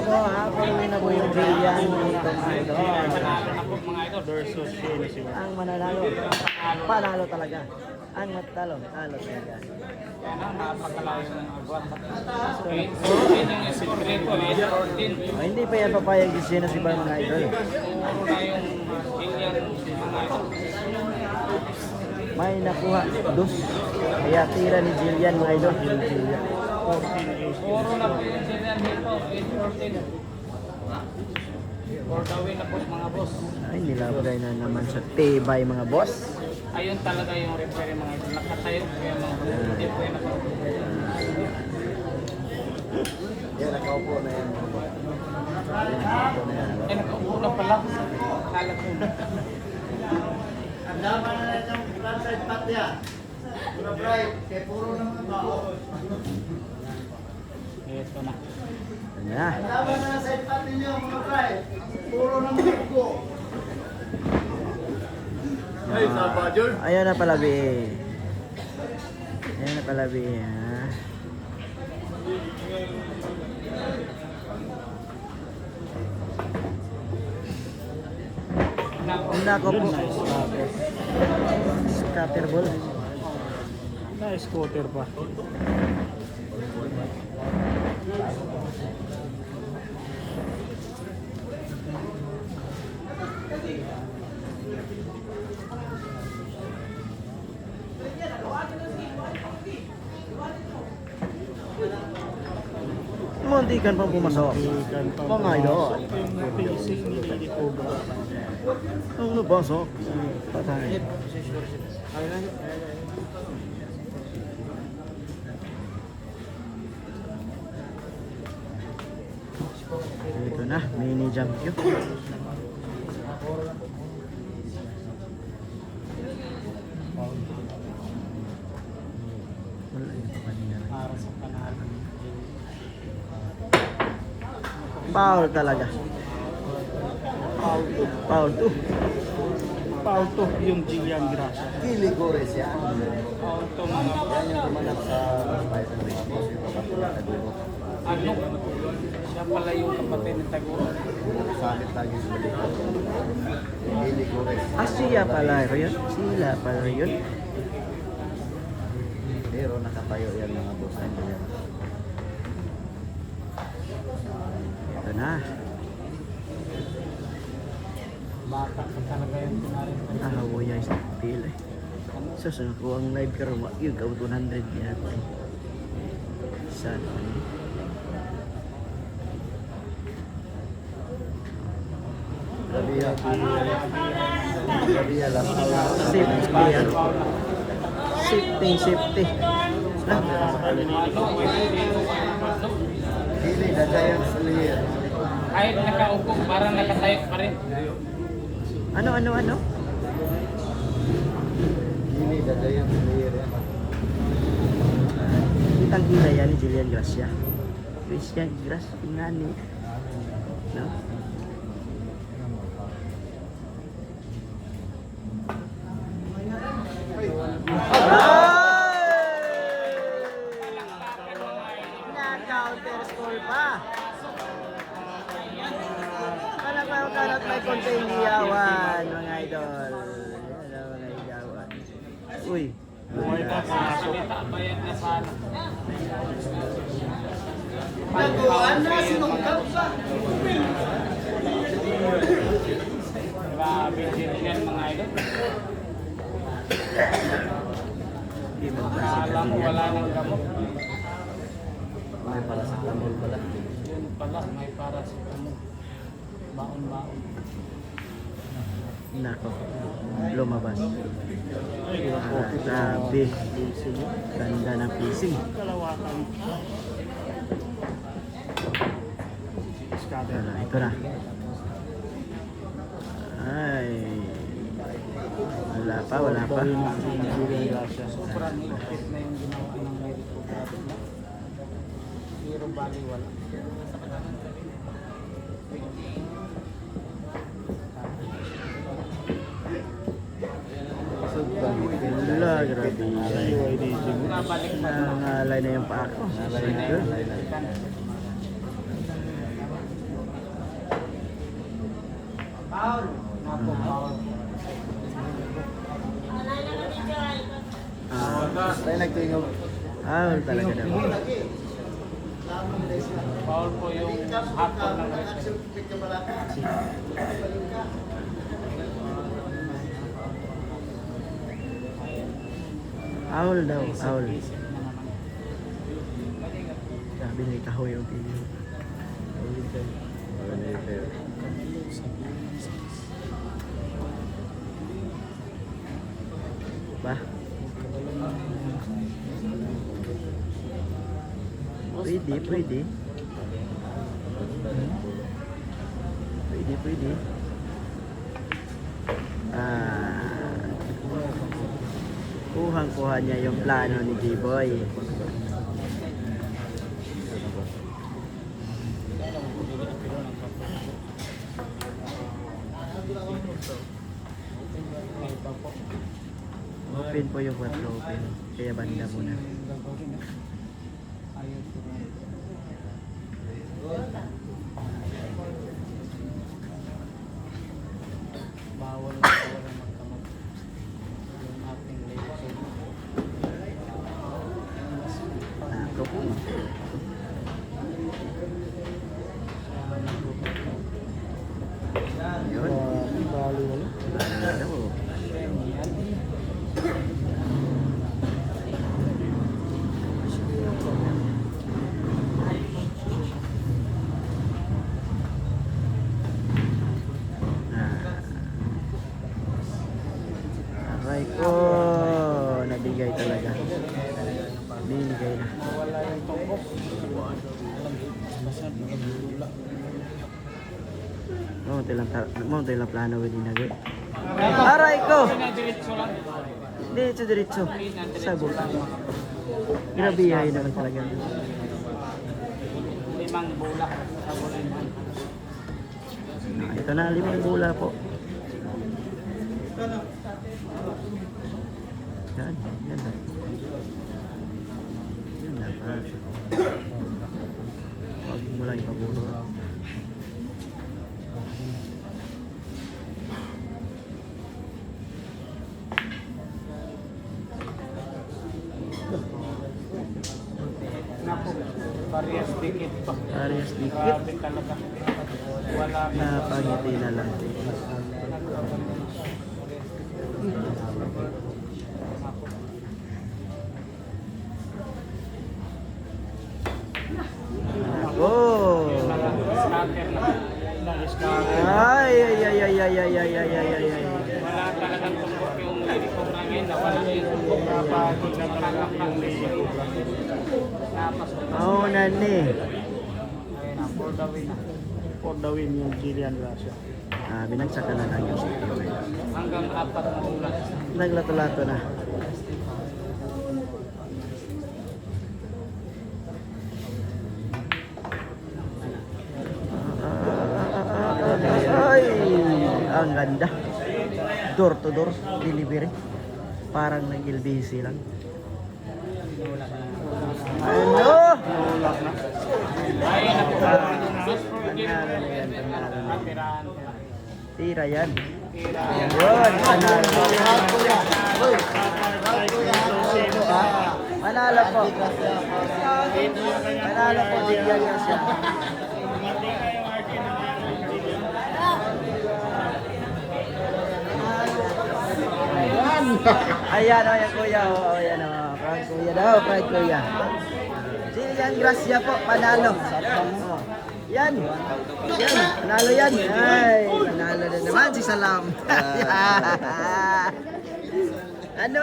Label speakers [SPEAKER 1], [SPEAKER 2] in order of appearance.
[SPEAKER 1] po ha, puluin na po yung Jillian dito mga idol.
[SPEAKER 2] Manalo na po mga ito versus Shane si
[SPEAKER 1] Ang mananalo, panalo talaga. Ang matalo, talo talaga.
[SPEAKER 2] Yan ang napakalayo ng agwat. 14 yung sekreto, 14.
[SPEAKER 1] Hindi pa yan papayag si Shane si Bar mga idol.
[SPEAKER 2] Puro na yung Jillian mga ito.
[SPEAKER 1] May nakuha, dos. Kaya tira ni Jillian mga idol.
[SPEAKER 2] Puro na po yung Jillian dito, 8-14. For the win na po mga boss.
[SPEAKER 1] Ay, nilagay na naman sa tibay mga boss.
[SPEAKER 2] Ayun talaga yung referee mga ito. Nakatayo po yung mga boss. Hindi po yung nakaupo.
[SPEAKER 1] Yan, nakaupo na yan.
[SPEAKER 2] Eh, nakaupo na pala. Akala ko.
[SPEAKER 3] Ang dama na lang yung frontside pat niya. Puro bright, kaya puro naman tao.
[SPEAKER 2] Ito na.
[SPEAKER 1] Yan.
[SPEAKER 3] Ang dama na lang side pat ninyo, mga bright. Puro naman ko. Ay, sapa, George.
[SPEAKER 1] Ayan na pala, B. Ayan na pala, B. Ha? Nako po. Scatter ball.
[SPEAKER 2] Na-scooter pa.
[SPEAKER 1] Muntikan pang pumasok. Mga idol.
[SPEAKER 2] Facing ni Cobra.
[SPEAKER 1] Ang nabasok. Patay. Ito na, mini jump yun. Wala yun pa kanina.
[SPEAKER 2] Para sa panalo.
[SPEAKER 1] Foul talaga. Foul 2.
[SPEAKER 2] Foul to yung Jillian Gracia.
[SPEAKER 1] Kili Gores yan.
[SPEAKER 2] Foul to mga boss.
[SPEAKER 1] Yan yung tumanap sa Spider mga boss. Yung kapatid na Taguro.
[SPEAKER 2] Ano? Siya pala yung kapatid ni Taguro.
[SPEAKER 1] Salit lagi sa balik. Kili Gores. Ah, siya pala yun? Sila pala yun? Pero nakatayo yan mga boss. Ano yan? Ito na.
[SPEAKER 2] Bata ka talaga yung pinarin.
[SPEAKER 1] Nahawo niya sa pila eh. So, sunod ko ang live karon yun, gawin 100 yan. Saan? Gabiya. Gabiya lang. Safety yan. Safety. Ah, Kili, the Giants player.
[SPEAKER 2] Kahit nakaupo, parang nakatayo pa rin.
[SPEAKER 1] Ano?
[SPEAKER 3] Hindi, dadayan player yan.
[SPEAKER 1] Kitang-kita yan ni Jillian Gracia. Christian Gracia, nga ni. No? Na-counter score pa. Kanat may konting iyawan, mga idol. Yan ang mga iyawan. Uy.
[SPEAKER 2] Buhay pa, salita, bayad na sana.
[SPEAKER 3] Nagawan na, sinungkap pa.
[SPEAKER 2] Grabe Jillian mga idol.
[SPEAKER 1] Hindi mo ba
[SPEAKER 2] Kala mo wala nang gamot.
[SPEAKER 1] may para sa tamol pala.
[SPEAKER 2] Yun pala, may para sa kamo. Baon-baon.
[SPEAKER 1] Nako, lumabas. Grabe. Ganda ng pacing.
[SPEAKER 2] Kalawakan.
[SPEAKER 1] Ito na. Ay. Wala pa.
[SPEAKER 2] Sobrang higpit na yung ginawa ng medical grabe na. Zero bali wala.
[SPEAKER 1] Wala, grabe.
[SPEAKER 2] Nabalik pa.
[SPEAKER 1] Nangalay na yung paa ko. Tayo nagtuwing foul talaga daw.
[SPEAKER 2] Foul po yung hapon ng
[SPEAKER 1] Foul daw, foul. Sabi ni kahoy yung pinyo. Ba? Pwede, pwede. Pwede, pwede. Kuhang-kuha niya yung plano ni J-Boy. Open po yung 4 open. Kaya banda muna.
[SPEAKER 2] bawal na magkamag yung ating late.
[SPEAKER 1] Ako po. Yun. Bali wala. Ano po? Aray ko, nabigay talaga. Binigay na.
[SPEAKER 2] Wala yung tumbok.
[SPEAKER 1] Mau lang plano din nagay. Aray ko.
[SPEAKER 2] Diretso lang.
[SPEAKER 1] Diretso. Sabog. Grabe ay naman talaga.
[SPEAKER 2] 5 bola.
[SPEAKER 1] Ito na 5 bola po. Yan na. Yan na pa. Huwag mo lang ipabulo.
[SPEAKER 2] Napo, parehas dikit pa.
[SPEAKER 1] Parehas dikit.
[SPEAKER 2] Grabe talaga. Wala ka.
[SPEAKER 1] Napangiti na lang. Oh!
[SPEAKER 2] Scatter na. Scatter.
[SPEAKER 1] Ay.
[SPEAKER 2] Wala talagang tumbok yung lilikong na ngayon. Nawala yung tumbok na pati na talagang ng lilikong. Napasok.
[SPEAKER 1] Oh, nani.
[SPEAKER 2] Ayun na, for the win na. For the win yung Jillian Gracia.
[SPEAKER 1] Binagsakan na lang yung sitio.
[SPEAKER 2] Hanggang 4 na bola.
[SPEAKER 1] Naglato-lato na. Ay, ang ganda. Door to door delivery. Parang nag-LBC lang. Ano?
[SPEAKER 2] Ay,
[SPEAKER 1] Panalo na yan, panalo na. Tira yan. Yun, panalo. Panalo po. Panalo po din yan siya. Ayan o, yan kuya. O, ayan o. Proud kuya daw, proud kuya. Jillian Gracia po, panalo. O, yan. Yan, panalo yan. Ay, panalo na naman si Salam. Ano?